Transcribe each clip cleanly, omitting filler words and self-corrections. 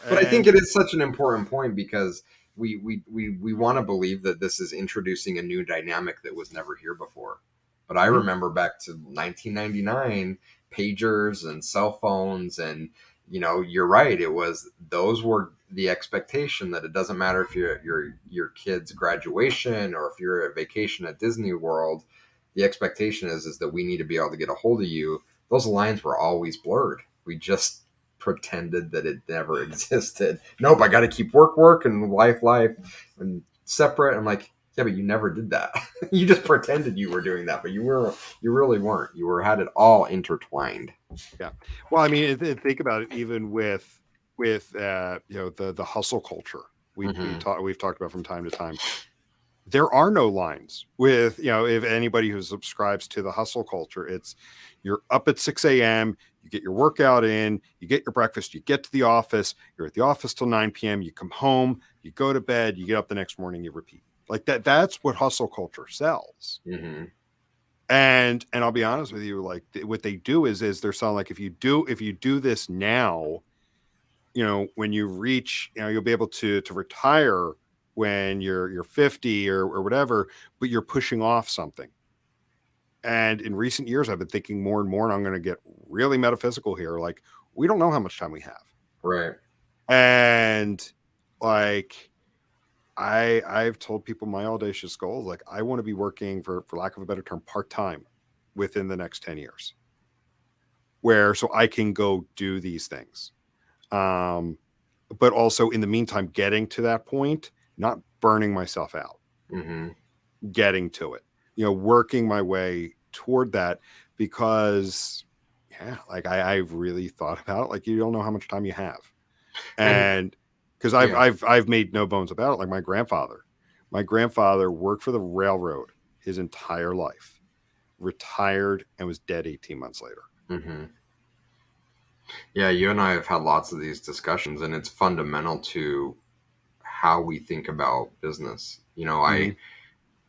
But I think And it is such an important point because we want to believe that this is introducing a new dynamic that was never here before. But I Mhm. remember back to 1999, pagers and cell phones, and you're right. It was those were the expectation that it doesn't matter if you're your kid's graduation or if you're at vacation at Disney World. The expectation is that we need to be able to get a hold of you. Those lines were always blurred. We just pretended that it never existed. Nope, I got to keep work, and life, and separate. I'm like, yeah, but you never did that. You just pretended you were doing that, but you really weren't. You were had it all intertwined. yeah. Well, I mean, think about it. Even with the hustle culture Mm-hmm. we've talked about from time to time. There are no lines with, if anybody who subscribes to the hustle culture, it's you're up at 6 a.m., you get your workout in, you get your breakfast, you get to the office, you're at the office till 9 p.m., you come home, you go to bed, you get up the next morning, you repeat. Like that's what hustle culture sells. Mm-hmm. And I'll be honest with you, like what they do is they're selling like if you do this now, when you reach, you'll be able to retire when you're 50 or whatever, but you're pushing off something. And in recent years, I've been thinking more and more, and I'm going to get really metaphysical here. Like, we don't know how much time we have. Right. And like, I've told people my audacious goal is like, I want to be working for lack of a better term, part-time within the next 10 years so I can go do these things. But also in the meantime, getting to that point, not burning myself out, Mm-hmm. getting to it, working my way toward that because, yeah, like I've really thought about it. Like, you don't know how much time you have. And And because yeah, I've made no bones about it. Like my grandfather worked for the railroad his entire life, retired and was dead 18 months later. mm-hmm. Yeah, you and I have had lots of these discussions, and it's fundamental to how we think about business. Mm-hmm.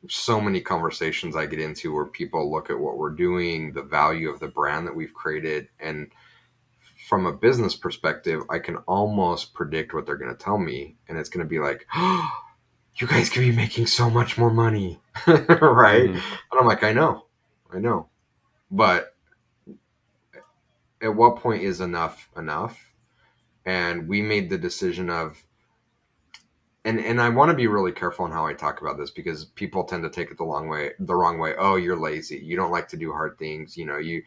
So many conversations I get into where people look at what we're doing, the value of the brand that we've created, and from a business perspective, I can almost predict what they're going to tell me, and it's going to be like, "Oh, you guys could be making so much more money," right? Mm-hmm. And I'm like, I know, but at what point is enough enough? And we made the decision of and I want to be really careful on how I talk about this because people tend to take it the wrong way. Oh, you're lazy. You don't like to do hard things. You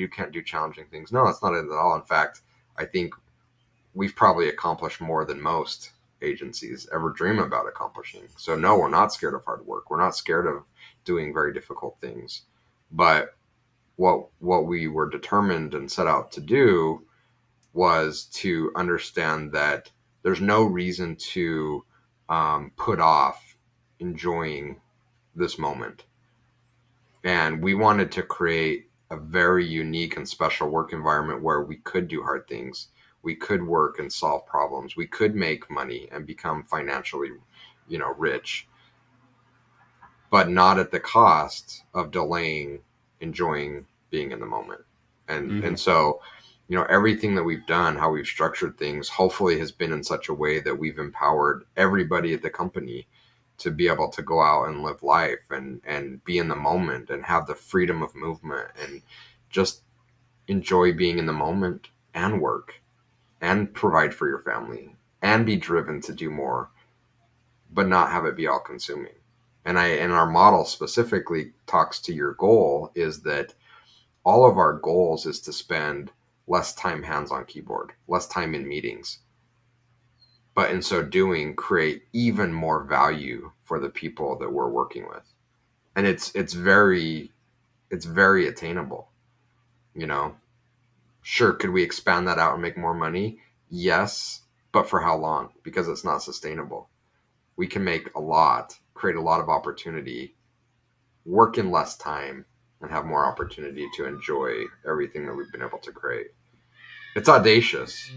can't do challenging things. No, that's not it at all. In fact, I think we've probably accomplished more than most agencies ever dream about accomplishing. So no, we're not scared of hard work. We're not scared of doing very difficult things. But what we were determined and set out to do was to understand that there's no reason to put off enjoying this moment. And we wanted to create a very unique and special work environment where we could do hard things. We could work and solve problems. We could make money and become financially, rich, but not at the cost of delaying enjoying being in the moment. And Mm-hmm. and so, everything that we've done, how we've structured things, hopefully has been in such a way that we've empowered everybody at the company to be able to go out and live life and be in the moment and have the freedom of movement and just enjoy being in the moment and work and provide for your family and be driven to do more, but not have it be all consuming. And our model specifically talks to your goal is that all of our goals is to spend less time hands on keyboard, less time in meetings, but in so doing create even more value for the people that we're working with. And it's very attainable, you know. Sure, could we expand that out and make more money? Yes, but for how long? Because it's not sustainable. We can make a lot, create a lot of opportunity, work in less time, and have more opportunity to enjoy everything that we've been able to create. It's audacious.